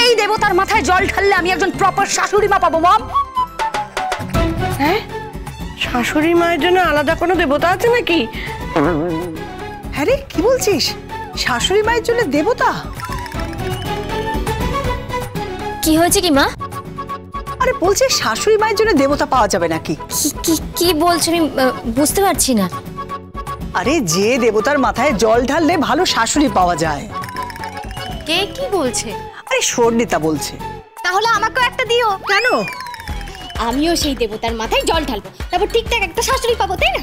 এই দেবতার মাথায় জল ঢাললে আমি একজন প্রপার শাশুড়ি মা পাবো মম? হ্যাঁ, শাশুড়ি মায়ের জন্য আলাদা কোনো দেবতা আছে নাকি? হ্যাঁ রে, কি বলছিস? শাশুড়ি মায়ের জন্য দেবতা? কি হয়েছে কি মা? আরে বলছে শাশুড়ি মায়ের জন্য দেবতা পাওয়া যাবে নাকি? কি বলছো আমি বুঝতে পারছি না। আরে যে দেবতার মাথায় জল ঢাললে ভালো শাশুড়ি পাওয়া যায়। কে কি বলছে? আরে স্বর্ণিতা বলছে। তাহলে আমাকেও একটা দিও। কেন? আমিও সেই দেবতার মাথায় জল ঢালবো, তারপর ঠিকঠাক একটা শাশুড়ি পাবো, তাই না?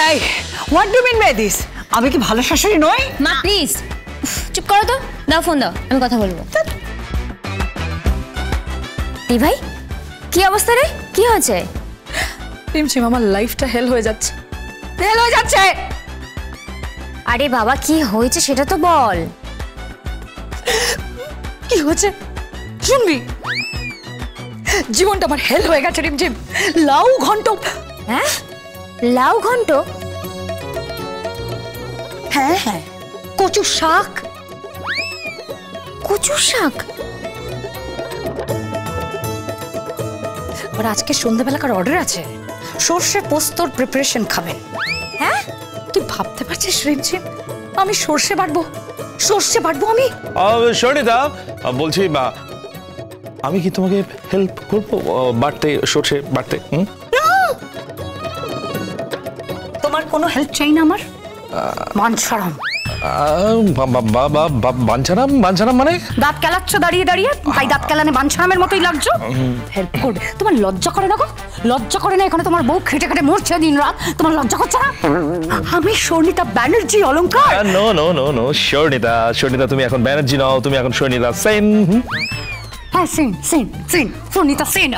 এই what do mean by this? আমি কি ভালো শাশুড়ি নই? মা প্লিজ চুপ করো তো, দাও ফোন দাও, আমি কথা বলবো। দি ভাই, কি অবস্থা রে? কি হয়েছে? রিমঝিম, আমার লাইফটা হেল হয়ে যাচ্ছে, হেল হয়ে যাচ্ছে। আরে বাবা, কি হয়েছে সেটা তো বল। কি হয়েছে শুনবি? জীবনটা আমার হেল হয়ে গেছে রিমঝিম। লাউ ঘন্ট। হ্যাঁ, লাউ ঘন্ট? হ্যাঁ হ্যাঁ, কচু শাক। কচু শাক? আর আজকে সন্ধ্যাবেলাকার অর্ডার আছে, সর্ষে পোস্তর প্রিপারেশন খাবেন। হ্যাঁ, তুই ভাবতে পারছিস রিমঝিম, আমি সর্ষে বাটবো, সর্ষে বাটবো আমি। স্বর্ণিতা বলছি, আমি কি তোমাকে হেল্প করবো বাটতে, সর্ষে বাটতে? তোমার কোনো হেল্প চাই না আমার। মান শরম। বাঞ্ছারাম মানে? দাঁত কেলাচ্ছ দাঁড়িয়ে দাঁড়িয়ে, ভাই দাঁত কেলানে বাঞ্ছারামের মতোই লাগছো। হেল্প করবে? তোমার লজ্জা করে না গো? লজ্জা করে না? এখানে তোমার বউ খেটে খেটে মরছে দিন রাত, তোমার লজ্জা করছে না? আমি স্বর্ণিতা ব্যানার্জি অলংকার। নো নো নো নো, স্বর্ণিতা তুমি এখন ব্যানার্জি নাও, তুমি এখন স্বর্ণিতা সেন। হ্যাঁ সেন সেন সেন, স্বর্ণিতা সেন।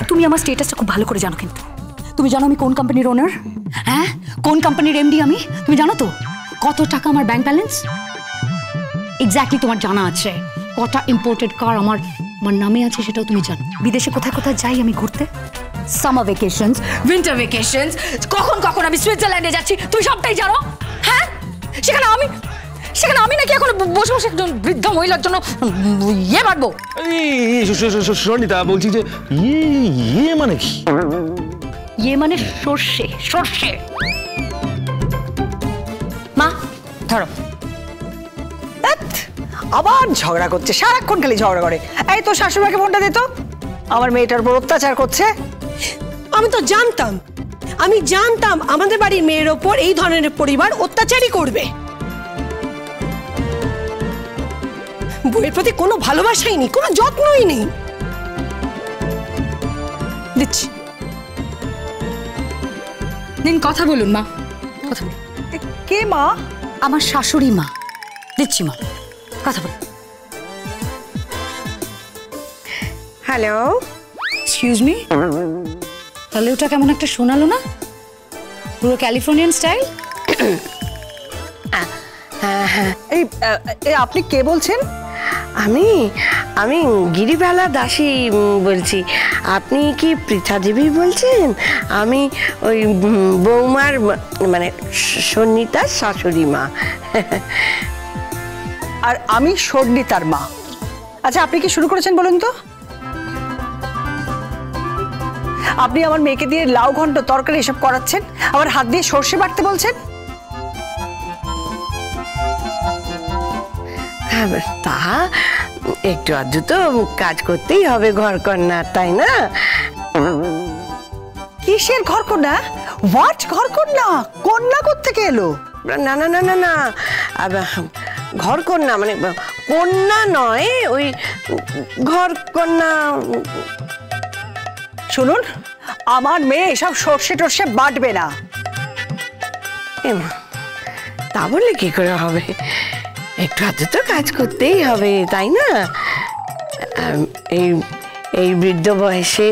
তুমি আমার স্টেটাসটা খুব ভালো করে জানো, কিন্তু তুমি জানো আমি কোন কোম্পানির ওনার? হ্যাঁ, কোন কোম্পানির এমডি আমি? তুমি জানো তো কত টাকা আমার ব্যাংক ব্যালেন্স? এক্স্যাক্টলি তোমার জানা আছে। কটা ইম্পোর্টেড কার আমার নামে আছে সেটাও তুমি জানো। বিদেশে কোথায় কোথায় যাই আমি ঘুরতে, সামার ভেকেশনস, উইন্টার ভেকেশনস, কখন কখন আমি সুইজারল্যান্ডে যাচ্ছি, তুমি সবটাই জানো। হ্যাঁ, সেখানে আমি নাকি এখন বসে বসে একজন বৃদ্ধ মহিলার জন্য ইয়ে বাড়বো? স্বর্ণিতা বলছি যে ইয়ে মানে কি? ইয়ে মানে সর্ষে, সর্ষে। মা ধরো। আবার ঝগড়া করছে, সারাক্ষণ খালি ঝগড়া করে। এই তো শাশুড়িমাকে ফোনটা দে তো, আমার মেয়েটার উপর অত্যাচার করছে। আমি তো জানতাম, আমাদের বাড়ির মেয়ের ওপর এই ধরনের পরিবার অত্যাচারই করবে। বউয়ের প্রতি কোনো ভালোবাসাই নেই, কোনো যত্নই নেই। দিচ্ছি, দিন কথা বলুন মা, কথা বলুন। কে মা? আমার শাশুড়ি মা। দিচ্ছি মা, কথা বলুন। হ্যালো, এক্সকিউজ মি, তাহলে ওটা কেমন একটা শোনালো না, পুরো ক্যালিফোর্নিয়ান স্টাইল। এই আপনি কে বলছেন? আমি গিরিবালা দাসী বলছি। আপনি কি পৃথা দেবী বলছেন? আমি ওই বৌমার মানে স্বর্ণিতার শাশুড়ি মা। আর আমি স্বর্ণিতার মা। আচ্ছা, আপনি কি শুরু করেছেন বলুন তো? আপনি আমার মেয়েকে দিয়ে লাউ ঘন্ট, তরকারি এসব করাচ্ছেন, আবার হাত দিয়ে সর্ষে বাটতে বলছেন। তা একটু আধটু তো কাজ করতেই হবে ঘর কন্যা, তাই না? কিসের ঘর কন্যা? হোয়াট ঘর কন্যা? কন্যা কোত্থেকে এলো? না না না না না, ঘর কন্যা মানে কন্যা নয়, ওই ঘর কন্যা। শুনুন, আমার মেয়ে এসব সর্ষে টর্ষে বাটবে না। তা বললে কি করে হবে? একটু হাতে তো কাজ করতেই হবে, তাই না? এই বৃদ্ধ বয়সে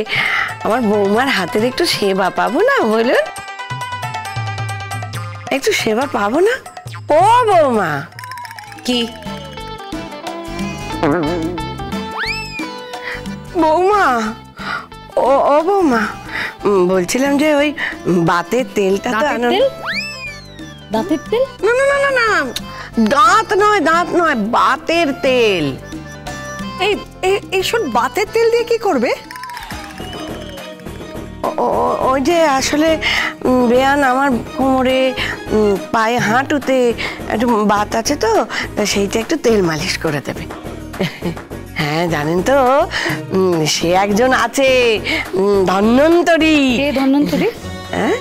আমার বৌমার হাতের একটু সেবা পাবো না বলুন? একটু সেবা পাবো না? ও বৌমা, কি বৌমা? ও বৌমা, বলছিলাম যে ওই বাতের তেলটা তো দাঁতের তেল? না না না না না, দাঁত নয় বাতের তেল। এইসব বাতের তেল দিয়ে কি করবে? ওই যে আসলে বেয়ান আমার কোমরে পায়ে হাঁটুতে একটু বাত আছে তো, সেইটা একটু তেল মালিশ করে দেবে। হ্যাঁ জানেন তো, সে একজন আছে ধন্বন্তরী। কে ধন্বন্তরী? হ্যাঁ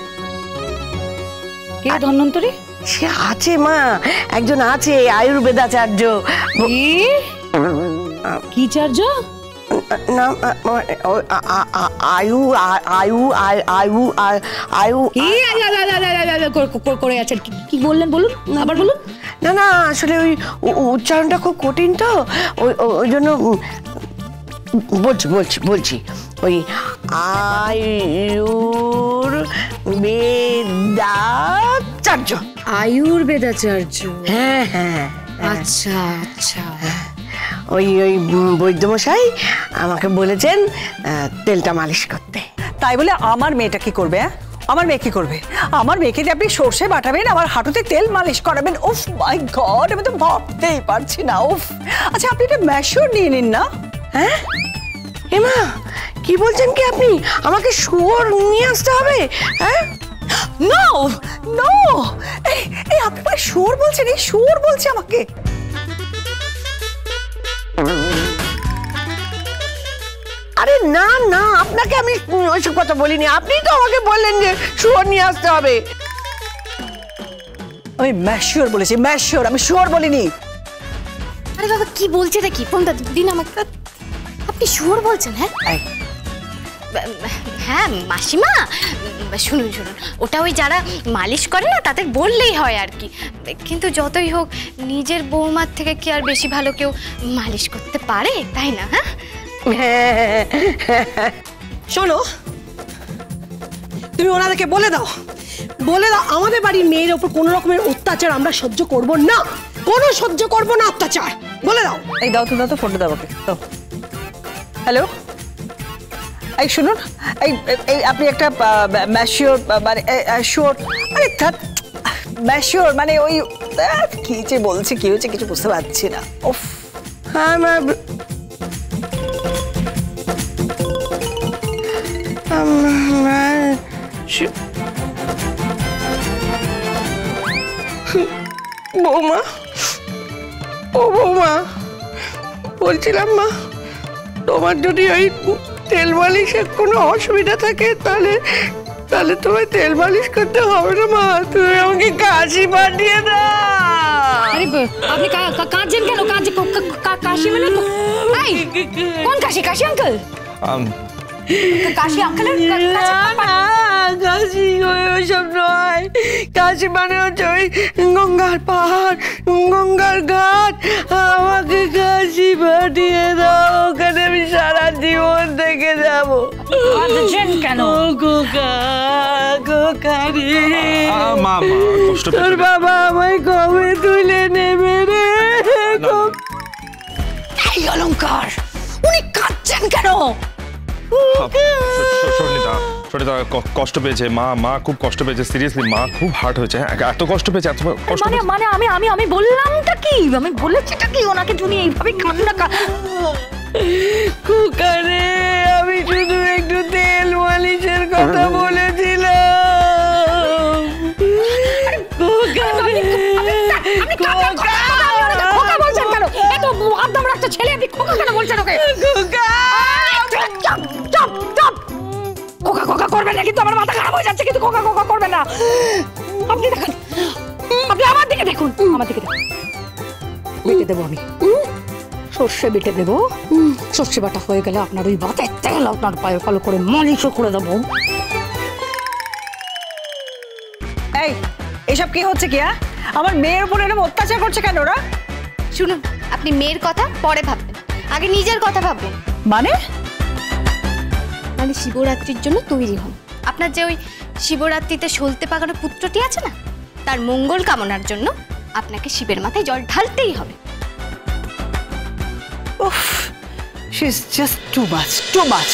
কে ধন্বন্তরী? সে আছে মা, একজন আছে আয়ুর্বেদাচার্য। কি চার্য? না আয়ু আয়ু আয়ু আয়ু করে আছেন, কি বললেন বলুন, আবার বলুন। না আসলে ওই উচ্চারণটা খুব কঠিন তো, ওই জন্য বলছি ওই আয়ুর্বেদাচার্য। আয়ুর্বেদাচার্য? হ্যাঁ। আচ্ছা। ওই বৈদ্যমশাই আমাকে বলেছেন তেলটা মালিশ করতে। তাই বলে আমার মেয়েটা কি করবে? আমার মেয়ে কি করবে? আমার মেয়েকে যে আপনি সর্ষে বাটাবেন, আমার হাঁটুতে তেল মালিশ করাবেন, উফ মাই গড, আমি তো ভাবতেই পারছি না। উফ, আচ্ছা আপনি একটা ম্যাশিওর নিয়ে নিন না। হ্যাঁ এমা, কি বলছেন কি আপনি? আমাকে শুয়োর নিয়ে আসতে হবে? হ্যাঁ নো, এই আপনি মানে শুয়োর বলছেন? এই শুয়োর বলছে আমাকে? আরে না আপনাকে আমি ওইসব কথা বলিনি, আপনি তো আমাকে বললেন যে শুয়োর নিয়ে আসতে হবে। আমি ম্যাশিওর বলেছি, ম্যাশিওর, আমি শুয়োর বলিনি। আরে বাবা কি বলছে কি? ফোনটা দিন আমাকে। আপনি শুয়োর বলছেন? হ্যাঁ হ্যাঁ মাসিমা, শুনুন ওটা ওই যারা মালিশ করে না তাদের বললেই হয় আর কি। কিন্তু যতই হোক নিজের বৌমার থেকে কি আর বেশি ভালো কেউ মালিশ করতে পারে, তাই না? হ্যাঁ শোনো, তুমি ওনাদেরকে বলে দাও আমাদের বাড়ির মেয়ের ওপর কোনো রকমের অত্যাচার আমরা সহ্য করব না, সহ্য করব না অত্যাচার। বলে দাও। এই দাও তো ফোনটা দাও আমাকে। হ্যালো, এই শুনুন, এই আপনি একটা ম্যাশিওর মানে শিওর, আরে ম্যাশিওর মানে ওই কি যে বলছে, কি হয়েছে কিছু বুঝতে পারছি না। উফ, হ্যাঁ বৌমা, ও বৌমা, বলছিলাম মা, তোমার যদি ওই তেল মালিশের কোনো অসুবিধা থাকে তাহলে তোমায় তেল মালিশ করতে হবে না মা, তুমি আমাকে কাশি পাঠিয়ে দাও। আরে আপনি কাঁদছেন কেন? কাশি মানে কোন কাশি? কাশি আঙ্কেল? কাশি আঙ্কেলের কাশি ওইসব নয়, কাশি মানে হচ্ছে ওই গঙ্গার পাহাড়, গঙ্গার ঘাট, আমাকে কাশি পাঠিয়ে দাও, ওখানে আমি সারা জীবন থেকে যাবো। কেন? তোর বাবা আমায় কবে তুলে নেবে রে? এই অলংকার, উনি কাঁদছেন কেন? সরিতা কষ্ট পেয়েছে, মা খুব কষ্ট পেয়েছে, সিরিয়াসলি মা খুব হার্ট হয়েছে। এত কষ্ট পেয়েছে, এত কষ্ট মানে আমি বললামটা কি? আমি বলেছিটা কি ওনাকে? তুমি এইভাবে কান্না কুকারে আমি শুধু একটু তেল মালিশের কথা বলেছিলাম। ছেলে আপনি খোকা কেন বলছেন ওকে? খোকা করবেন না, কিন্তু আমার মাথা খারাপ হয়ে যাচ্ছে, কিন্তু খোকা করবেন না। আপনি দেখুন, আপনি আমার দিকে দেখুন, বেটে দেবো আমি, সর্ষে বেটে দেবো। সর্ষে বাটা হয়ে গেলে আপনার ওই বাতের তেল আপনার পায়ে ভালো করে মালিশও করে দেবো। এইসব কি হচ্ছে কি? আমার মেয়ের উপর এরকম অত্যাচার করছে কেন ওরা? শুনুন, আপনি মেয়ের কথা পরে ভাববেন, আগে নিজের কথা ভাববেন। মানে শিবরাত্রির জন্য তৈরি হন। আপনার যে ওই শিবরাত্রিতে সলতে পাকানো পুত্রটি আছে না, তার মঙ্গল কামনার জন্য আপনাকে শিবের মাথায় জল ঢালতেই হবে। উফ, she is just too much.